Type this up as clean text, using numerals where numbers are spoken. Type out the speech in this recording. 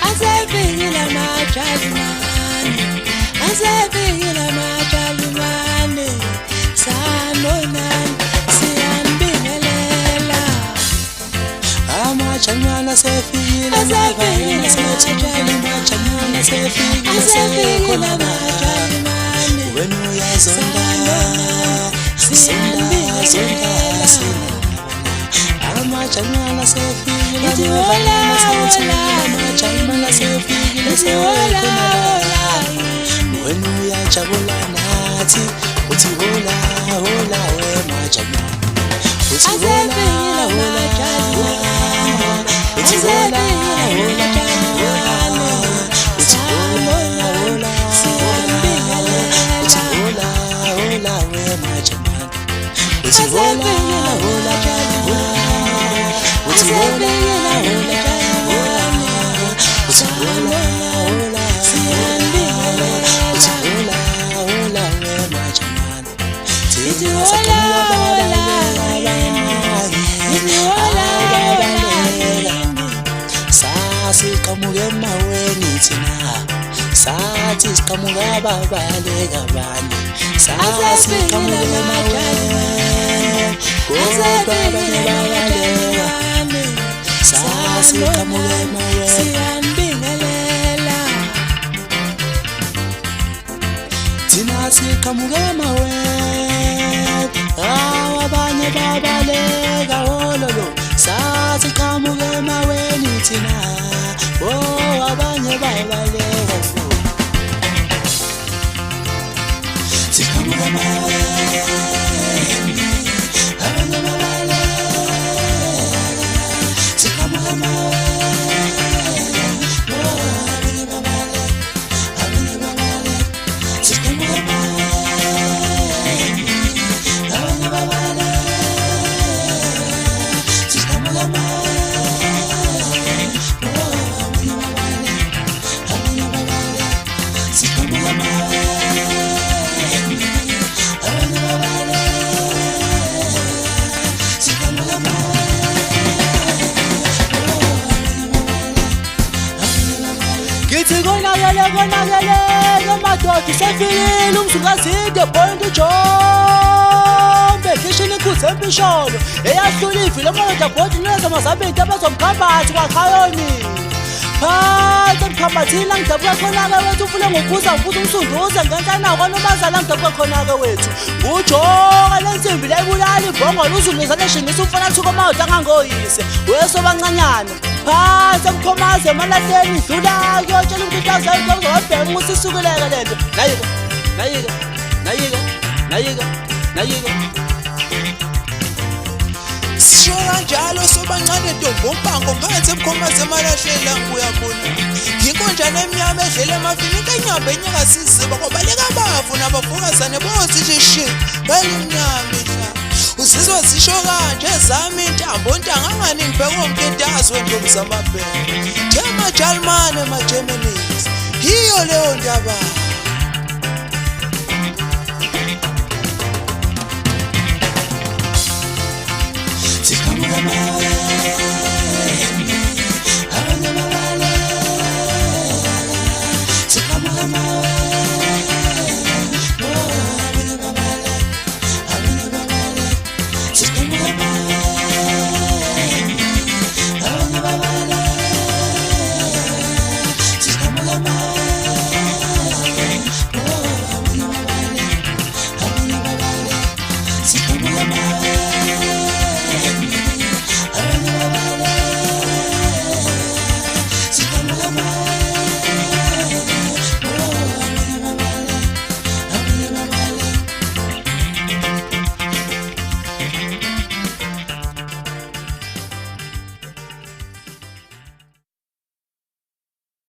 Asefikile majalimane, asefikile majalimane, sanonani siyanibingelela. Amajalimane asefikile, asefikile majalimane, asefikile majalimane, wena uyazonda, siyanibingelela. Amajalimane asefikile, amajalimane asefikile, wena uyajabula nathi, uthi hola hola we majalimane, uthi hola hola, uthi hola hola, uthi hola hola, uthi hola hola we majalimane, uthi hola hola, uthi hola hola, uthi hola hola, uthi hola hola we majalimane, tithi hola hola, tithi hola hola, sasiqhamuke emaweni thina, sathi siqhamuka ababaleka bani, sasiqhamuke emaweni kodwa abanye babaleka, sasiqhamuke emaweni siyanibingelela, thina siqhamuke emaweni abanye babaleka ololo, sasiqhamuke emaweni thina abanye babaleka, siqhamuke emaweni abanye babaleka, siqhamuke emaweni abanye babaleka, abanye babaleka, siqhamuke emaweni abanye babaleka, siqhamuke emaweni abanye babaleka, abanye babaleka, siqhamuke emaweni abanye babaleka, siqhamuke emaweni. Ngithi konakele madoda usefikile umzukazide point ujombe khishini ikhuze empisholo eyahlula ivile madoda bhodi neza mazabinti abazomkhambathi kwakhayoni phansi emkhambathini angidabuka khona-ke wethu ufule ngokubuza umsunduze ngenhlanako kwanomazala angidabuka khona-ke wethu ujoka lensimbi layibulala ibhongolo uzumizane shingisa umfana thuko madoda angangoyise wesobancanyana phansi emkhomazi emalahleni idlula kuyotshela ukuthi utazayinto uzobheka ukuthi isukuleke lento nayika sisho kanjalo sobancane ntombompango phansi emkhomazi emalahleni la ngibuya khona yinkonjane emnyama edlela emafini intenyamba enyakasiziba kwabaleka abafu nabafokazane bosishi balimnyama ihla uzizwa zisho kanje ezami intambo ntangangani ngibheka umtentazi wentombi zamabhele, Majalimane maJeminis, yiyo leyo ndaba.